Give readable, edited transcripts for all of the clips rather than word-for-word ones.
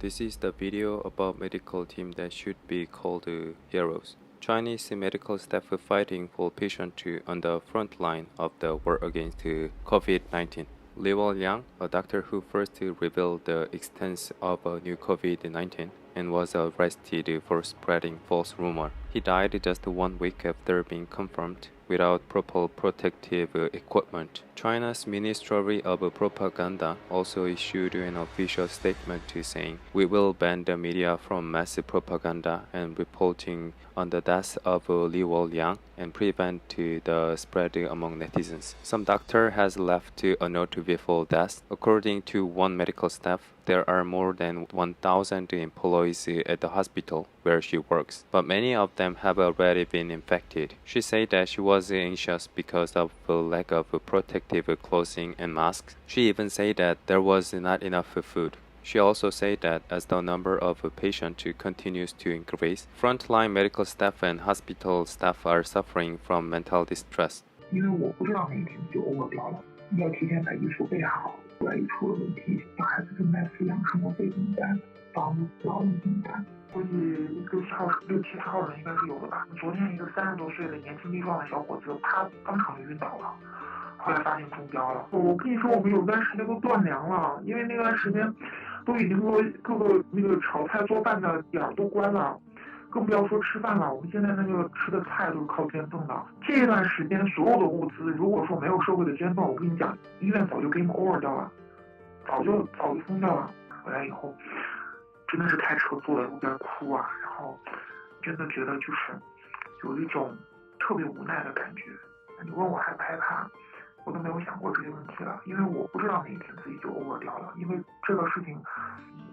This is the video about medical team that should be called heroes. Chinese medical staff fighting for patients on the front line of the war against COVID-19. Liu Liang, a doctor who first revealed the extent of new COVID-19 and was arrested for spreading false rumor. He died just 1 week after being confirmed without proper protective equipment. China's Ministry of Propaganda also issued an official statement saying, "We will ban the media from mass propaganda and reporting on the death of Liu Liang and prevent the spread among netizens." Some doctor has left a note before death. According to one medical staff, there are more than 1,000 employees at the hospital where she works, but many of them have already been infected. She said that she was anxious because of the lack of protective clothing and masks. She even said that there was not enough food. She also said that as the number of patients continues to increase, frontline medical staff and hospital staff are suffering from mental distress. 因为我不知道哪一天就 over 掉了，要提前把衣服备好，万一出了问题，小孩子跟麦饲养生活费怎么办？房子老人怎么办？估计6、7号人应该是有的吧。昨天一个30多岁的年轻力壮的小伙子，他当场就晕倒了。后来发现中标了。我跟你说，我们有段时间都断粮了，因为那段时间都已经说各个那个炒菜做饭的点都关了，更不要说吃饭了。我们现在那个吃的菜都是靠捐赠的。这段时间所有的物资，如果说没有社会的捐赠，我跟你讲，医院早就 game over 掉了，早就封掉了。回来以后，真的是开车坐在路边哭啊，然后真的觉得就是有一种特别无奈的感觉。你问我害不害怕？我都没有想过这些问题了，因为我不知道哪一天自己就 over 掉了，因为这个事情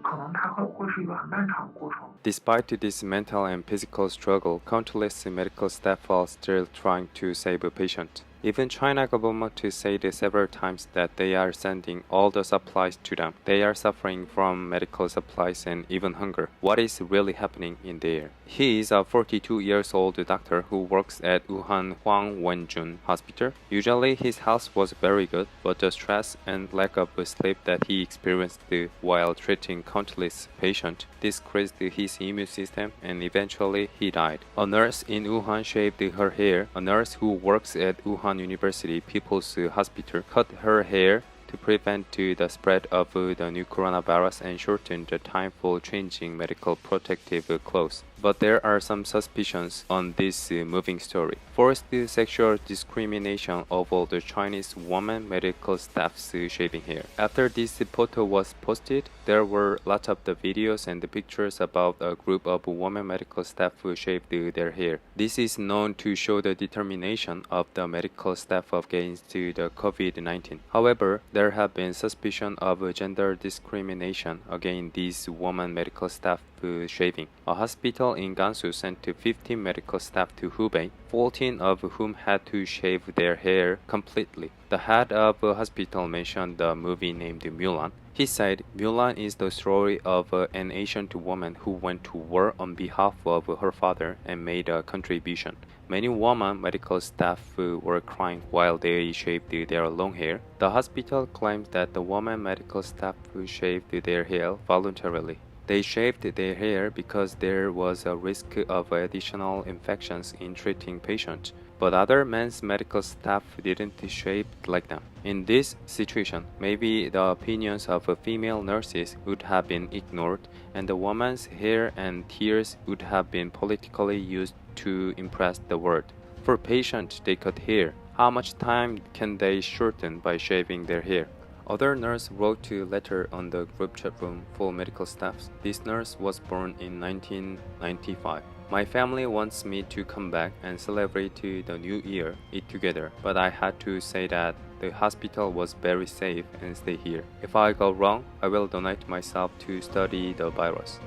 可能它会是一个很漫长的过程。Despite this mental and physical struggle, countless medical staff are still trying to save a patient. Even China government said several times that they are sending all the supplies to them. They are suffering from medical supplies and even hunger. What is really happening in there? He is a 42 years old doctor who works at Wuhan Huang Wenjun Hospital. Usually his health was very good, but the stress and lack of sleep that he experienced while treating countless patients decreased his immune system and eventually he died. A nurse in Wuhan shaved her hair. A nurse who works at Wuhan University People's Hospital cut her hair to prevent the spread of the new coronavirus and shorten the time for changing medical protective clothes. But there are some suspicions on this moving story. Forced sexual discrimination of the Chinese woman medical staff's shaving hair. After this photo was posted, there were lots of the videos and the pictures about a group of women medical staff who shaved their hair. This is known to show the determination of the medical staff against the COVID-19. However, there have been suspicion of gender discrimination against these women medical staff shaving. A hospital in Gansu sent 15 medical staff to Hubei, 14 of whom had to shave their hair completely. The head of the hospital mentioned the movie named Mulan. He said Mulan is the story of an ancient woman who went to war on behalf of her father and made a contribution. Many women medical staff were crying while they shaved their long hair. The hospital claims that the women medical staff shaved their hair voluntarily. They shaved their hair because there was a risk of additional infections in treating patients, but other men's medical staff didn't shave like them. In this situation, maybe the opinions of female nurses would have been ignored, and the woman's hair and tears would have been politically used to impress the world. For patients, they cut hair. How much time can they shorten by shaving their hair? Other nurse wrote a letter on the group chat room for medical staffs. This nurse was born in 1995. My family wants me to come back and celebrate the new year, eat together, but I had to say that the hospital was very safe and stay here. If I go wrong, I will donate myself to study the virus.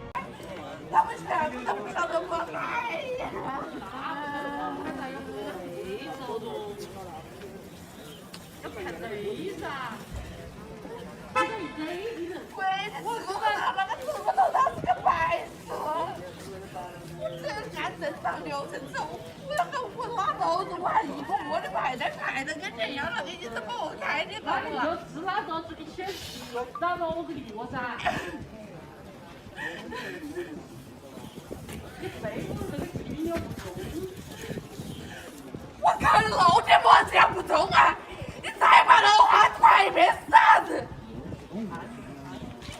我看老天没见不中啊！你再把老话快别啥子？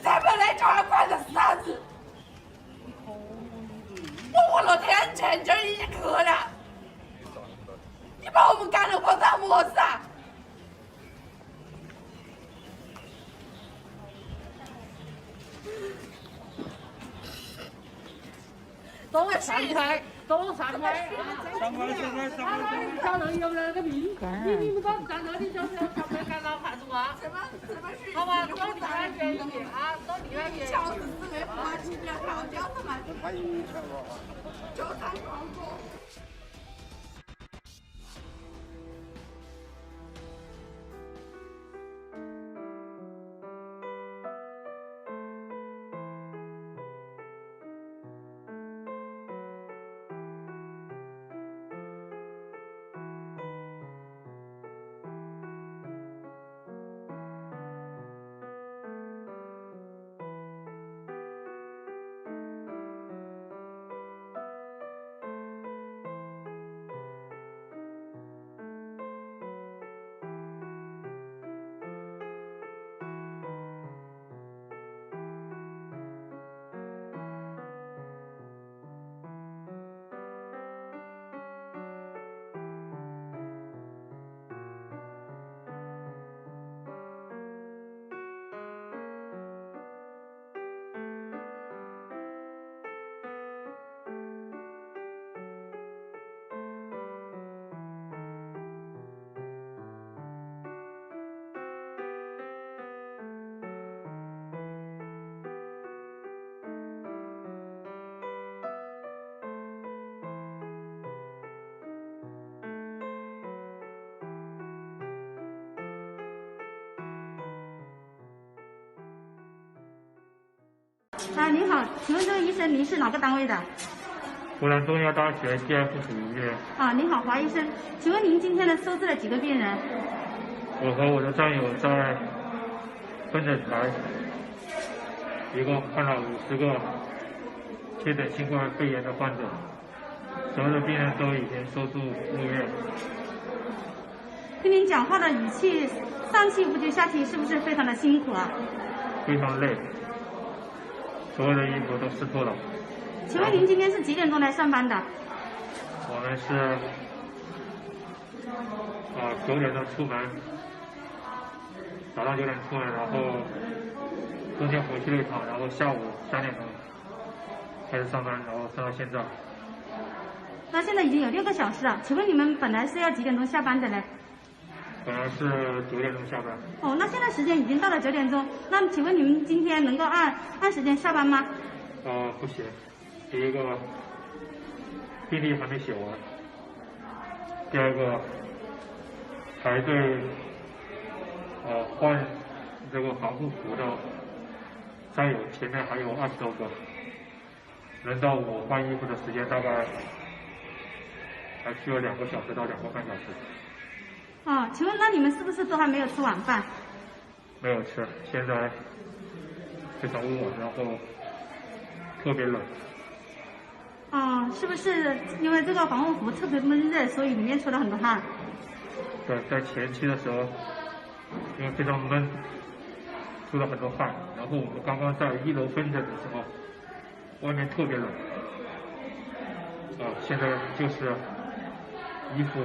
再把那句话快个啥子？我问了天前今儿已经去了，你把我们赶了我咋么事啊？都3块，都3块啊！3块，小人有那个命，你们光站这里就是要上面赶老汉子啊！好吧，多离远点啊，多离远点。乔治四位花起了好饺子嘛，就3块多。您好，请问这位医生您是哪个单位的？湖南中医药大学第2附属医院。您好，华医生，请问您今天呢收治了几个病人？我和我的战友在分诊台一共看了50个确诊新冠肺炎的患者，所有的病人都已经收住入院。听您讲话的语气，上气不接下气，是不是非常的辛苦啊？非常累，所有的衣服都湿透了。请问您今天是几点钟来上班的？我们是9点钟出门，早上9点出门，然后中间回去了一趟，然后下午3点钟开始上班，然后上到现在。那现在已经有6个小时了，请问你们本来是要几点钟下班的呢？本来是9点钟下班。那现在时间已经到了9点钟，那请问你们今天能够按时间下班吗？不行，第一个病历还没写完，第二个排队换这个防护服的战友前面还有20多个，轮到我换衣服的时间大概还需要2个小时到2个半小时。请问那你们是不是都还没有吃晚饭？没有吃，现在非常晚，然后特别冷。是不是因为这个防护服特别闷热，所以里面出了很多汗？对，在前期的时候，因为非常闷，出了很多汗。然后我们刚刚在1楼分诊的时候，外面特别冷。现在就是衣服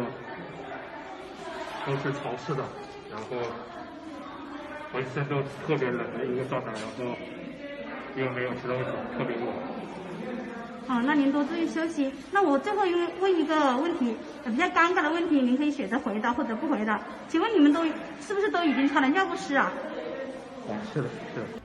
都是潮湿的，然后浑身都特别冷的一个状态，然后又没有吃东西，特别热。那您多注意休息。那我最后问一个问题，比较尴尬的问题，您可以选择回答或者不回答。请问你们是不是都已经穿了尿不湿啊？是的，是的。